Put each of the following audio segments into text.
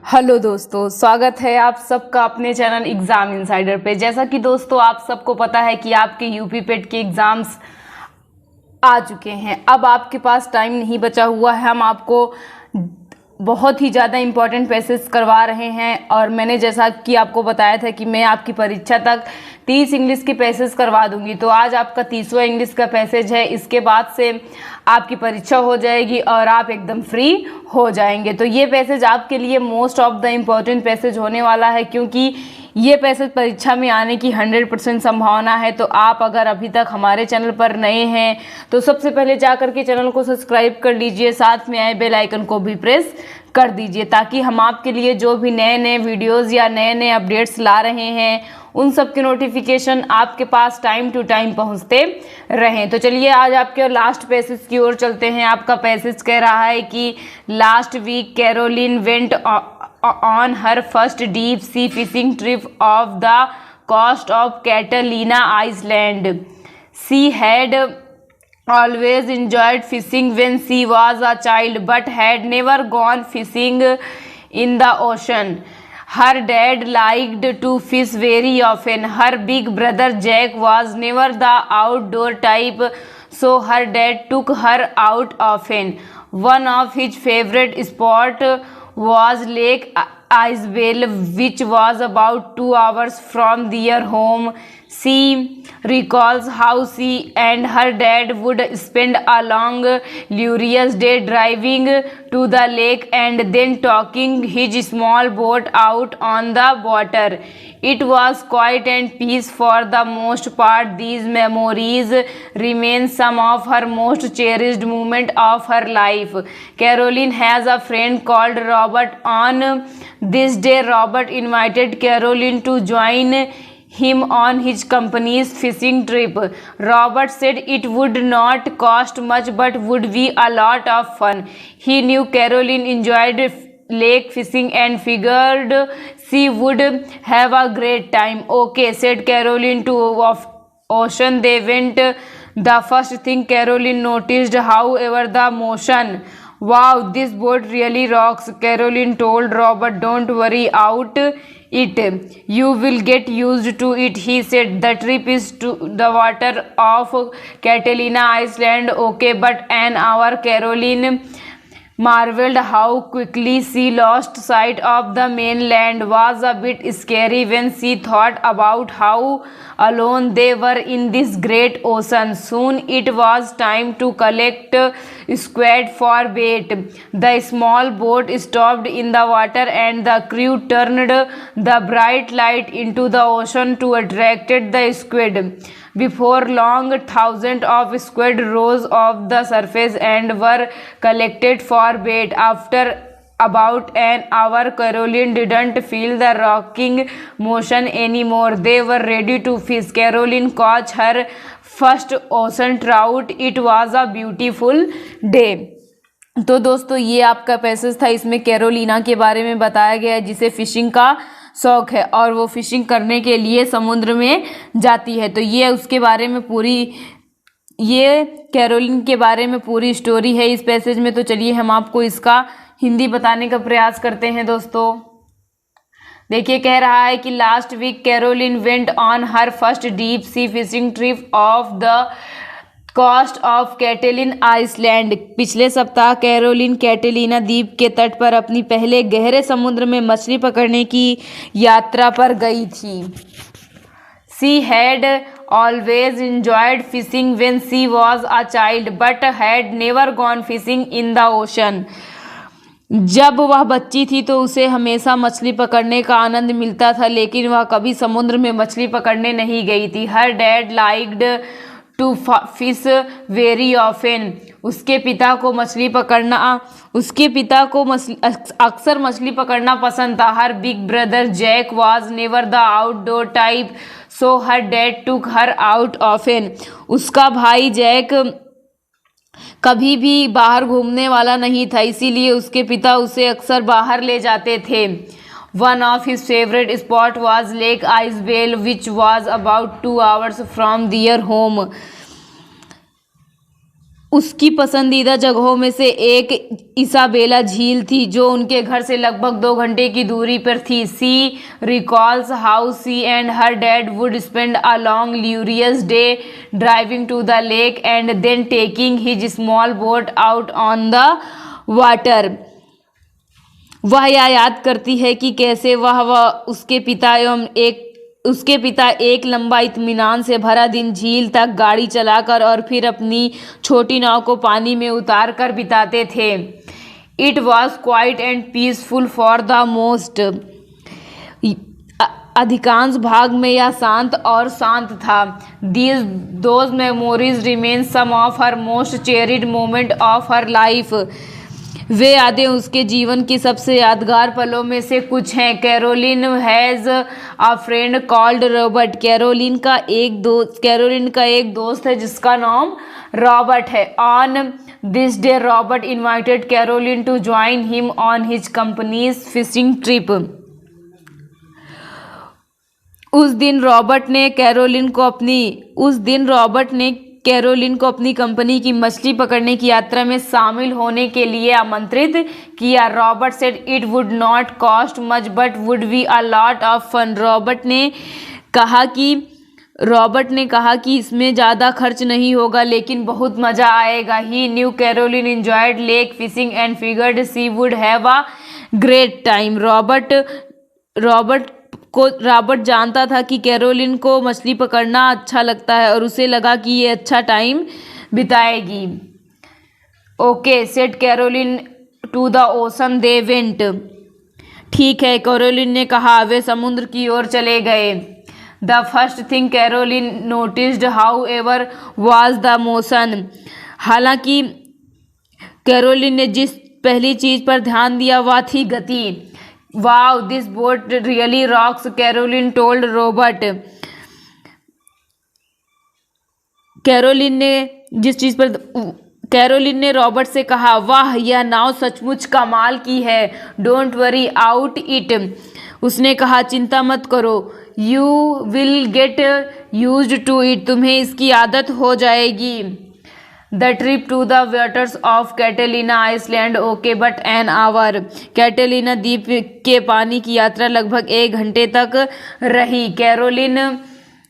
Hello दोस्तों, स्वागत है आप सबका अपने चैनल एग्ज़ाम इनसाइडर पे। जैसा कि दोस्तों आप सबको पता है कि आपके यूपी पेट के एग्ज़ाम्स आ चुके हैं। अब आपके पास टाइम नहीं बचा हुआ है। हम आपको बहुत ही ज़्यादा इम्पॉर्टेंट पैसेज करवा रहे हैं और मैंने जैसा कि आपको बताया था कि मैं आपकी परीक्षा तक 30 इंग्लिश के पैसेज करवा दूंगी। तो आज आपका 30वां इंग्लिश का पैसेज है। इसके बाद से आपकी परीक्षा हो जाएगी और आप एकदम फ्री हो जाएंगे। तो ये पैसेज आपके लिए most of the important passage होने वाला है, क्योंकि ये पैसेज परीक्षा में आने की 100% संभावना है। तो आप अगर अभी तक हमारे चैनल पर नए हैं तो सबसे पहले जाकर के चैनल को सब्सक्राइब कर लीजिए, साथ में आए बेल आइकन को भी प्रेस कर दीजिए, ताकि हम आपके लिए जो भी नए नए वीडियोस या नए नए अपडेट्स ला रहे हैं उन सब के नोटिफिकेशन आपके पास टाइम टू टाइम पहुंचते रहें। तो चलिए आज आपके लास्ट पैसेज की ओर चलते हैं। आपका पैसेज कह रहा है कि last week Caroline went on her first deep sea fishing trip off the coast of Catalina Island. She had always enjoyed fishing when she was a child, but had never gone fishing in the ocean. Her dad liked to fish very often. Her big brother Jack was never the outdoor type, so her dad took her out often. One of his favorite spots was Lake Isabel, which was about 2 hours from their home. She recalls how she and her dad would spend a long, laborious day driving to the lake and then taking his small boat out on the water. It was quiet and peace for the most part. These memories remain some of her most cherished moments of her life. Caroline has a friend called Robert. On this day, Robert invited Caroline to join him on his company's fishing trip. Robert said it would not cost much but would be a lot of fun. He knew Caroline enjoyed lake fishing and figured she would have a great time. Okay, said Caroline to Ocean. They went. The first thing Caroline noticed, however, the motion. Wow, this boat really rocks, Caroline told Robert. Don't worry out it. You will get used to it, he said. The trip is to the water of Catalina Island. Okay, but an hour, Caroline marveled how quickly she lost sight of the mainland. Was a bit scary when she thought about how alone they were in this great ocean. Soon it was time to collect squid for bait. The small boat stopped in the water and the crew turned the bright light into the ocean to attract the squid. Before long, thousands of squid rose off the surface and were collected for bait. After about an hour, Caroline didn't feel the rocking motion anymore. They were ready to fish. Caroline caught her first ocean trout. It was a beautiful day. तो दोस्तों ये आपका passage था। इसमें Carolina के बारे में बताया गया है, जिसे फिशिंग का शौक है और वो फिशिंग करने के लिए समुद्र में जाती है। तो ये उसके बारे में ये कैरोलिन के बारे में पूरी स्टोरी है इस पैसेज में। तो चलिए हम आपको इसका हिंदी बताने का प्रयास करते हैं दोस्तों। देखिए, कह रहा है कि last week Caroline went on her first deep sea fishing trip off the coast of Catalina Island. पिछले सप्ताह कैरोलिन कैटेलिना द्वीप के तट पर अपनी पहले गहरे समुद्र में मछली पकड़ने की यात्रा पर गई थी। She had always enjoyed fishing when she was a child, but had never gone fishing in the ocean. जब वह बच्ची थी तो उसे हमेशा मछली पकड़ने का आनंद मिलता था, लेकिन वह कभी समुद्र में मछली पकड़ने नहीं गई थी। Her dad liked to fish very often. उसके पिता को अक्सर मछली पकड़ना पसंद था। Her big brother Jack was never the outdoor type, so her dad took her out often. उसका भाई जैक कभी भी बाहर घूमने वाला नहीं था, इसीलिए उसके पिता उसे अक्सर बाहर ले जाते थे। One of his favorite spot was Lake Isabel, which was about 2 hours from their home. उसकी पसंदीदा जगहों में से एक इसाबेला झील थी जो उनके घर से लगभग 2 घंटे की दूरी पर थी। She recalls how she and her dad would spend a long leisurely day driving to the lake and then taking his small boat out on the water. वह यह याद करती है कि कैसे वह उसके पिता एक लंबा इत्मीनान से भरा दिन झील तक गाड़ी चलाकर और फिर अपनी छोटी नाव को पानी में उतार कर बिताते थे। It was quiet and peaceful for the most. अधिकांश भाग में यह शांत और शांत था। Those memories remain some of her most cherished moments of her life. वे यादें उसके जीवन की सबसे यादगार पलों में से कुछ हैं। Caroline has a friend called Robert. Caroline का एक दोस्त है जिसका नाम रॉबर्ट है। On this day Robert invited Caroline to join him on his company's fishing trip. उस दिन रॉबर्ट ने कैरोलिन को अपनी कंपनी की मछली पकड़ने की यात्रा में शामिल होने के लिए आमंत्रित किया। Robert said it would not cost much but would be a lot of fun. Robert ने कहा कि इसमें ज़्यादा खर्च नहीं होगा लेकिन बहुत मज़ा आएगा। He knew Caroline enjoyed lake fishing and figured she would have a great time. Robert जानता था कि कैरोलिन को मछली पकड़ना अच्छा लगता है और उसे लगा कि ये अच्छा टाइम बिताएगी। Okay said Caroline to the ocean they went. ठीक है, कैरोलिन ने कहा। वे समुद्र की ओर चले गए। The first thing Caroline noticed however was the motion. हालांकि कैरोलिन ने जिस पहली चीज पर ध्यान दिया वह थी गति। Wow this boat really rocks, Caroline told Robert. Caroline ने रॉबर्ट से कहा, वाह यह नाव सचमुच कमाल की है। Don't worry about it. उसने कहा, चिंता मत करो। You will get used to it. तुम्हें इसकी आदत हो जाएगी। The trip to the waters of Catalina Island okay but an hour. Catalina द्वीप के पानी की यात्रा लगभग 1 घंटे तक रही। Caroline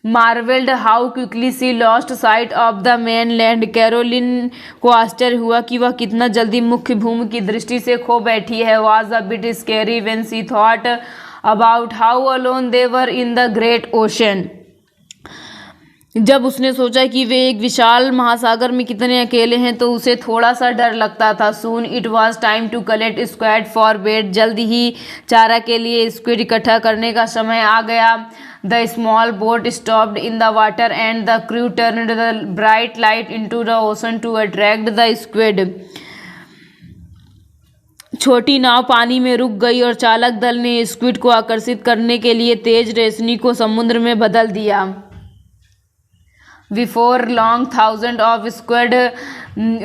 marvelled how quickly she lost sight of the mainland. Caroline को आश्चर्य हुआ कि वह कितना जल्दी मुख्य भूमि की दृष्टि से खो बैठी है। Was a bit scary when she thought about how alone they were in the great ocean. जब उसने सोचा कि वे एक विशाल महासागर में कितने अकेले हैं तो उसे थोड़ा सा डर लगता था। Soon it was time to collect squid for bait. जल्द ही चारा के लिए स्क्विड इकट्ठा करने का समय आ गया। The small boat stopped in the water and the crew turned the bright light into the ocean to attract the squid. छोटी नाव पानी में रुक गई और चालक दल ने स्क्विड को आकर्षित करने के लिए तेज रोशनी को समुद्र में बदल दिया। Before long, thousands of squid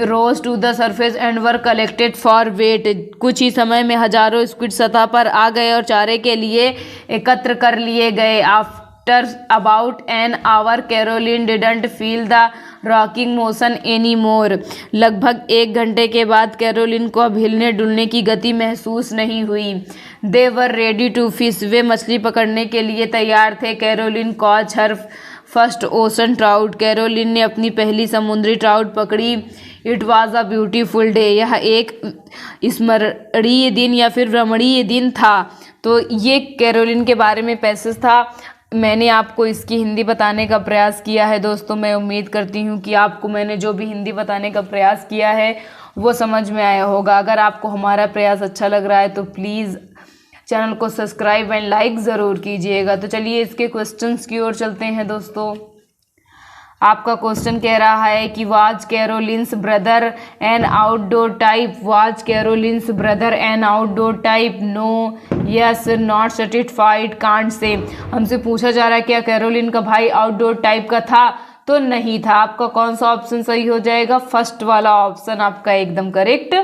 rose to the surface and were collected for bait. कुछ ही समय में हजारों स्क्विड सतह पर आ गए और चारे के लिए एकत्र कर लिए गए। After about an hour, Caroline didn't feel the rocking motion anymore. लगभग 1 घंटे के बाद कैरोलिन को अब हिलने डुलने की गति महसूस नहीं हुई। They were ready to fish. वे मछली पकड़ने के लिए तैयार थे। Caroline caught her first ocean trout. Caroline ने अपनी पहली समुद्री ट्राउट पकड़ी। It was a beautiful day. यह एक स्मरणीय दिन या फिर रमणीय दिन था। तो ये कैरोलिन के बारे में पैसेज था। मैंने आपको इसकी हिंदी बताने का प्रयास किया है। दोस्तों मैं उम्मीद करती हूँ कि आपको मैंने जो भी हिंदी बताने का प्रयास किया है वो समझ में आया होगा। अगर आपको हमारा प्रयास अच्छा लग रहा है तो प्लीज़ चैनल को सब्सक्राइब एंड लाइक ज़रूर कीजिएगा। तो चलिए इसके क्वेश्चंस की ओर चलते हैं। दोस्तों आपका क्वेश्चन कह रहा है कि was Caroline's brother an outdoor type. Was Caroline's brother an outdoor type. No, yes, not, satisfied, can't say. हमसे पूछा जा रहा है क्या कैरोलिन का भाई आउटडोर टाइप का था? तो नहीं था। आपका कौन सा ऑप्शन सही हो जाएगा? फर्स्ट वाला ऑप्शन आपका एकदम करेक्ट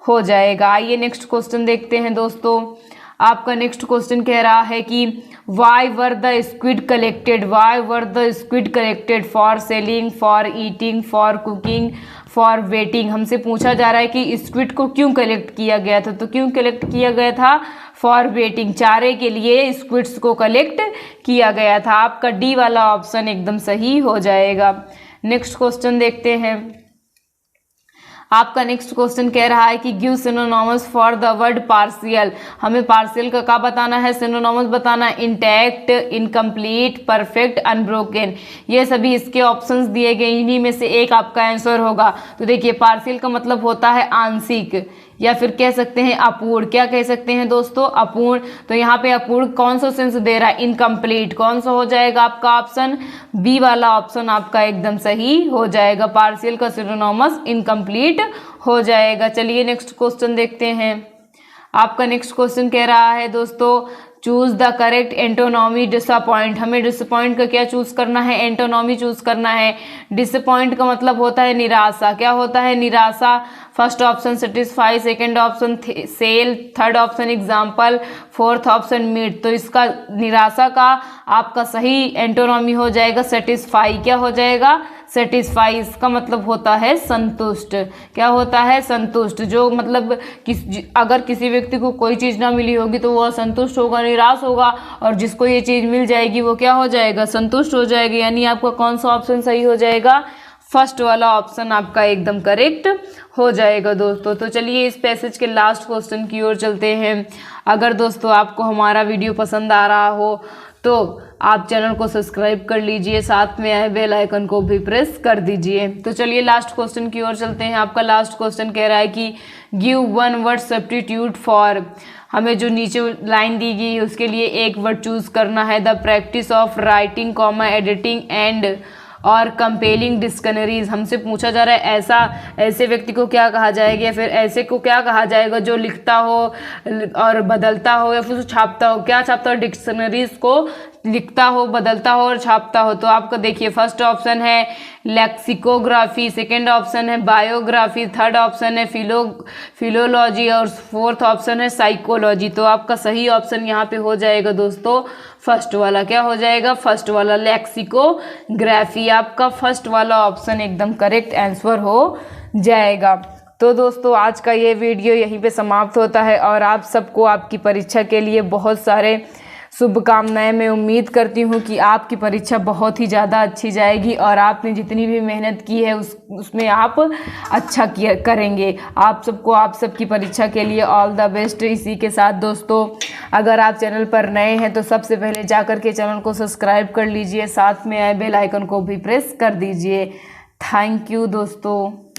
हो जाएगा। आइए नेक्स्ट क्वेश्चन देखते हैं। दोस्तों आपका नेक्स्ट क्वेश्चन कह रहा है कि why were the squid collected. Why were the squid collected? For selling, for eating, for cooking, for waiting. हमसे पूछा जा रहा है कि स्क्विड को क्यों कलेक्ट किया गया था, तो क्यों कलेक्ट किया गया था, फॉर वेटिंग, चारे के लिए स्क्विड्स को कलेक्ट किया गया था। आपका डी वाला ऑप्शन एकदम सही हो जाएगा। नेक्स्ट क्वेश्चन देखते हैं। आपका नेक्स्ट क्वेश्चन कह रहा है कि give synonyms for the word partial. हमें पार्शियल का क्या बताना है, सिनोनिम्स बताना, इंटैक्ट, इनकम्प्लीट, परफेक्ट, अनब्रोकन। ये सभी इसके ऑप्शंस दिए गए, इन्हीं में से एक आपका आंसर होगा। तो देखिए पार्शियल का मतलब होता है आंशिक, या फिर कह सकते हैं अपूर्ण। क्या कह सकते हैं दोस्तों, अपूर्ण। तो यहाँ पे अपूर्ण कौन सा सेंस दे रहा है, इनकम्प्लीट। कौन सा हो जाएगा आपका ऑप्शन, बी वाला ऑप्शन आपका एकदम सही हो जाएगा। पार्शियल का सिनोनिम्स इनकम्प्लीट हो जाएगा। चलिए नेक्स्ट क्वेश्चन देखते हैं। आपका नेक्स्ट क्वेश्चन कह रहा है दोस्तों, चूज द करेक्ट एंटोनॉमी डिसअपॉइंट। हमें डिसअपॉइंट का क्या चूज करना है, एंटोनॉमी चूज करना है। डिसअपॉइंट का मतलब होता है निराशा। क्या होता है, निराशा। First option satisfy, second option sell, third option example, fourth option meet. तो इसका निराशा का आपका सही एंटोनॉमी हो जाएगा सेटिस्फाई। क्या हो जाएगा, सेटिस्फाई। इसका मतलब होता है संतुष्ट। क्या होता है, संतुष्ट। जो मतलब अगर किसी व्यक्ति को कोई चीज़ ना मिली होगी तो वह संतुष्ट होगा, निराश होगा, और जिसको ये चीज़ मिल जाएगी वो क्या हो जाएगा, संतुष्ट हो जाएगा। यानी आपका कौन सा ऑप्शन सही हो जाएगा, फर्स्ट वाला ऑप्शन आपका एकदम करेक्ट हो जाएगा दोस्तों। तो चलिए इस पैसेज के लास्ट क्वेश्चन की ओर चलते हैं। अगर दोस्तों आपको हमारा वीडियो पसंद आ रहा हो तो आप चैनल को सब्सक्राइब कर लीजिए, साथ में आए बेल आइकन को भी प्रेस कर दीजिए। तो चलिए लास्ट क्वेश्चन की ओर चलते हैं। आपका लास्ट क्वेश्चन कह रहा है कि give one word substitute for. हमें जो नीचे लाइन दी गई है उसके लिए एक वर्ड चूज करना है। The practice of writing, comma, editing and और कंपेलिंग डिक्शनरीज। हमसे पूछा जा रहा है ऐसे व्यक्ति को क्या कहा जाएगा, या फिर ऐसे को क्या कहा जाएगा जो लिखता हो और बदलता हो, या फिर छापता हो। क्या छापता हो, डिक्शनरीज को लिखता हो, बदलता हो और छापता हो। तो आपका देखिए फर्स्ट ऑप्शन है लेक्सिकोग्राफी, सेकेंड ऑप्शन है बायोग्राफी, थर्ड ऑप्शन है फिलोलॉजी और फोर्थ ऑप्शन है साइकोलॉजी। तो आपका सही ऑप्शन यहाँ पे हो जाएगा दोस्तों फर्स्ट वाला। क्या हो जाएगा, फर्स्ट वाला, लेक्सिकोग्राफी। आपका फर्स्ट वाला ऑप्शन एकदम करेक्ट आंसर हो जाएगा। तो दोस्तों आज का ये वीडियो यहीं पे समाप्त होता है, और आप सबको आपकी परीक्षा के लिए बहुत सारे शुभकामनाएं। मैं उम्मीद करती हूँ कि आपकी परीक्षा बहुत ही ज़्यादा अच्छी जाएगी, और आपने जितनी भी मेहनत की है उसमें आप अच्छा करेंगे। आप सबको आप सबकी परीक्षा के लिए ऑल द बेस्ट। इसी के साथ दोस्तों अगर आप चैनल पर नए हैं तो सबसे पहले जाकर के चैनल को सब्सक्राइब कर लीजिए, साथ में आए बेल आइकन को भी प्रेस कर दीजिए। थैंक यू दोस्तों।